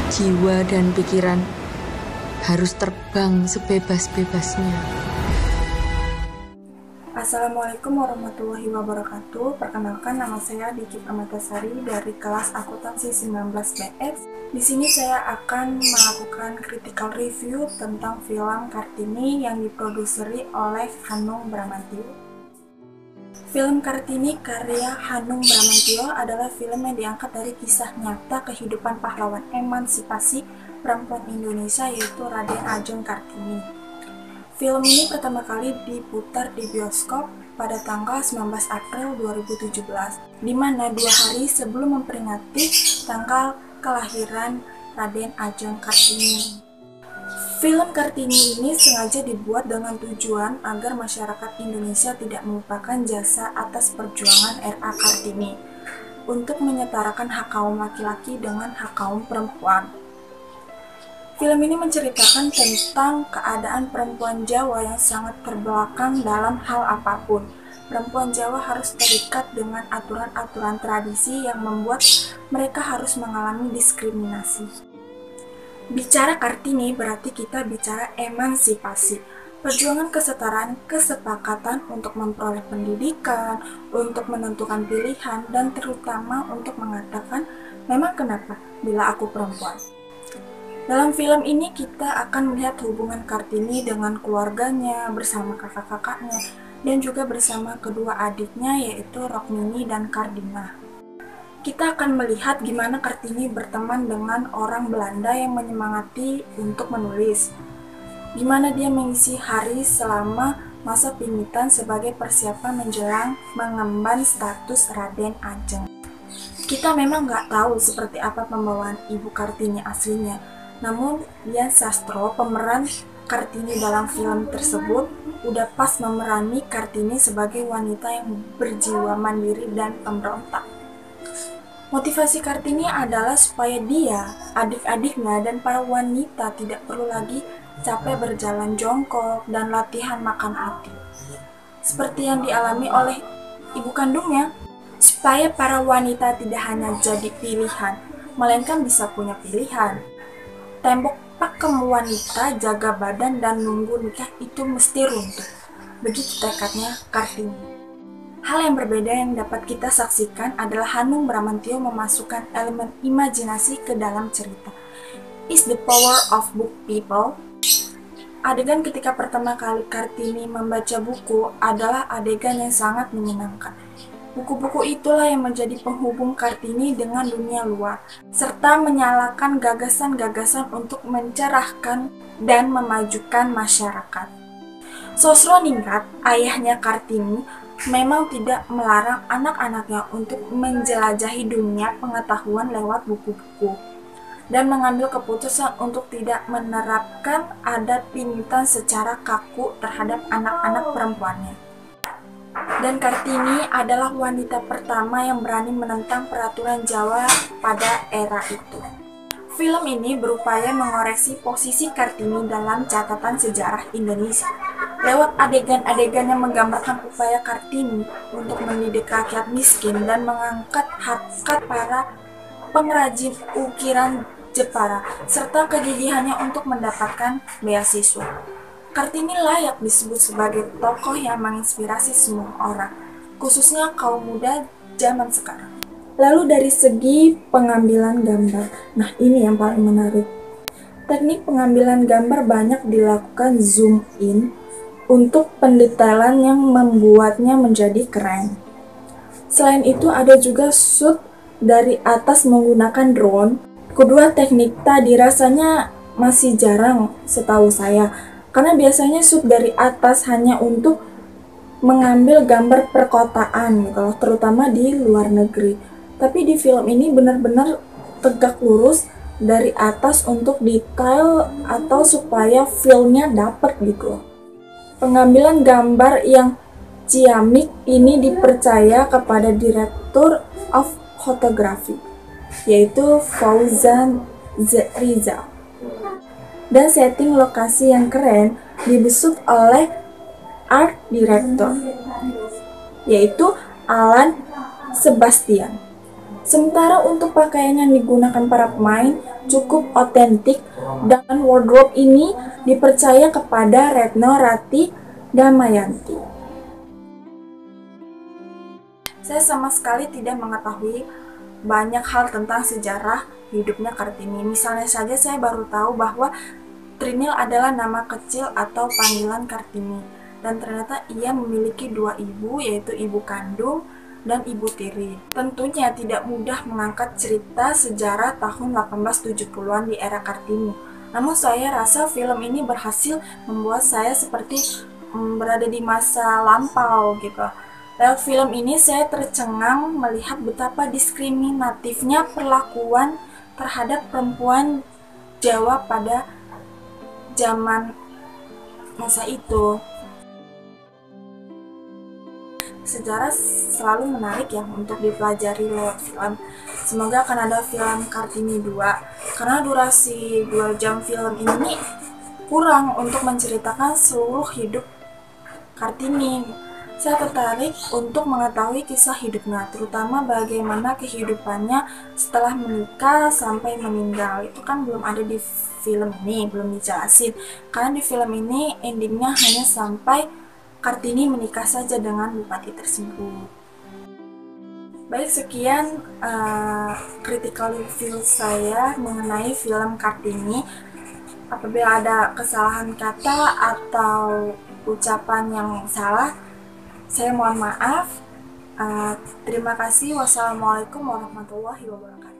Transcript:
jiwa dan pikiran harus terbang sebebas-bebasnya. Assalamualaikum warahmatullahi wabarakatuh. Perkenalkan, nama saya Diki Permatasari dari kelas akuntansi 19 BX. Di sini saya akan melakukan critical review tentang film Kartini yang diproduseri oleh Hanung Bramantyo. Film Kartini karya Hanung Bramantyo adalah film yang diangkat dari kisah nyata kehidupan pahlawan emansipasi perempuan Indonesia, yaitu Raden Ajeng Kartini. Film ini pertama kali diputar di bioskop pada tanggal 19 April 2017, di mana 2 hari sebelum memperingati tanggal kelahiran Raden Ajeng Kartini. Film Kartini ini sengaja dibuat dengan tujuan agar masyarakat Indonesia tidak melupakan jasa atas perjuangan R.A. Kartini untuk menyetarakan hak kaum laki-laki dengan hak kaum perempuan. Film ini menceritakan tentang keadaan perempuan Jawa yang sangat terbelakang dalam hal apapun. Perempuan Jawa harus terikat dengan aturan-aturan tradisi yang membuat mereka harus mengalami diskriminasi. Bicara Kartini berarti kita bicara emansipasi. Perjuangan kesetaraan, kesepakatan untuk memperoleh pendidikan, untuk menentukan pilihan, dan terutama untuk mengatakan, memang kenapa bila aku perempuan. Dalam film ini kita akan melihat hubungan Kartini dengan keluarganya, bersama kakak-kakaknya, dan juga bersama kedua adiknya, yaitu Rokmini dan Kardina. Kita akan melihat gimana Kartini berteman dengan orang Belanda yang menyemangati untuk menulis, gimana dia mengisi hari selama masa pimitan sebagai persiapan menjelang mengemban status Raden Ajeng. Kita memang nggak tahu seperti apa pembawaan Ibu Kartini aslinya, namun Dian Sastro, pemeran Kartini dalam film tersebut, udah pas memerani Kartini sebagai wanita yang berjiwa mandiri dan pemberontak. Motivasi Kartini adalah supaya dia, adik-adiknya, dan para wanita tidak perlu lagi capek berjalan jongkok dan latihan makan hati, seperti yang dialami oleh ibu kandungnya, supaya para wanita tidak hanya jadi pilihan, melainkan bisa punya pilihan. Tembok pakem wanita, jaga badan, dan nunggu nikah itu mesti runtuh. Begitu tekadnya Kartini. Hal yang berbeda yang dapat kita saksikan adalah Hanung Bramantyo memasukkan elemen imajinasi ke dalam cerita. Is the power of book, people. Adegan ketika pertama kali Kartini membaca buku adalah adegan yang sangat menyenangkan. Buku-buku itulah yang menjadi penghubung Kartini dengan dunia luar, serta menyalakan gagasan-gagasan untuk mencerahkan dan memajukan masyarakat. Sosroningrat, ayahnya Kartini, memang tidak melarang anak-anaknya untuk menjelajahi dunia pengetahuan lewat buku-buku, dan mengambil keputusan untuk tidak menerapkan adat pimitan secara kaku terhadap anak-anak perempuannya. Dan Kartini adalah wanita pertama yang berani menentang peraturan Jawa pada era itu. Film ini berupaya mengoreksi posisi Kartini dalam catatan sejarah Indonesia lewat adegan-adegan yang menggambarkan upaya Kartini untuk mendidik rakyat miskin dan mengangkat harkat para pengrajin ukiran Jepara, serta kegigihannya untuk mendapatkan beasiswa. Kartini layak disebut sebagai tokoh yang menginspirasi semua orang, khususnya kaum muda zaman sekarang. Lalu dari segi pengambilan gambar, nah ini yang paling menarik. Teknik pengambilan gambar banyak dilakukan zoom in untuk pendetailan yang membuatnya menjadi keren. Selain itu ada juga shoot dari atas menggunakan drone. Kedua teknik tadi rasanya masih jarang setahu saya, karena biasanya shoot dari atas hanya untuk mengambil gambar perkotaan, kalau terutama di luar negeri. Tapi di film ini benar-benar tegak lurus dari atas untuk detail atau supaya feel-nya dapet gitu. Pengambilan gambar yang ciamik ini dipercaya kepada Director of Photography, yaitu Fauzan Rizal. Dan setting lokasi yang keren dibesut oleh Art Director, yaitu Alan Sebastian. Sementara untuk pakaian yang digunakan para pemain cukup otentik dan wardrobe ini dipercaya kepada Retno Rati Damayanti. Saya sama sekali tidak mengetahui banyak hal tentang sejarah hidupnya Kartini. Misalnya saja saya baru tahu bahwa Trinil adalah nama kecil atau panggilan Kartini. Dan ternyata ia memiliki dua ibu, yaitu ibu kandung dan ibu tiri. Tentunya tidak mudah mengangkat cerita sejarah tahun 1870-an di era Kartini. Namun saya rasa film ini berhasil membuat saya seperti berada di masa lampau gitu. Lewat film ini saya tercengang melihat betapa diskriminatifnya perlakuan terhadap perempuan Jawa pada zaman masa itu. Sejarah selalu menarik ya untuk dipelajari lewat film. Semoga akan ada film Kartini 2, karena durasi 2 jam film ini kurang untuk menceritakan seluruh hidup Kartini. Saya tertarik untuk mengetahui kisah hidupnya, terutama bagaimana kehidupannya setelah menikah sampai meninggal. Itu kan belum ada di film ini, belum dijelasin. Karena di film ini endingnya hanya sampai Kartini menikah saja dengan bupati tersebut. Baik, sekian critical review saya mengenai film Kartini. Apabila ada kesalahan kata atau ucapan yang salah, saya mohon maaf. Terima kasih. Wassalamualaikum warahmatullahi wabarakatuh.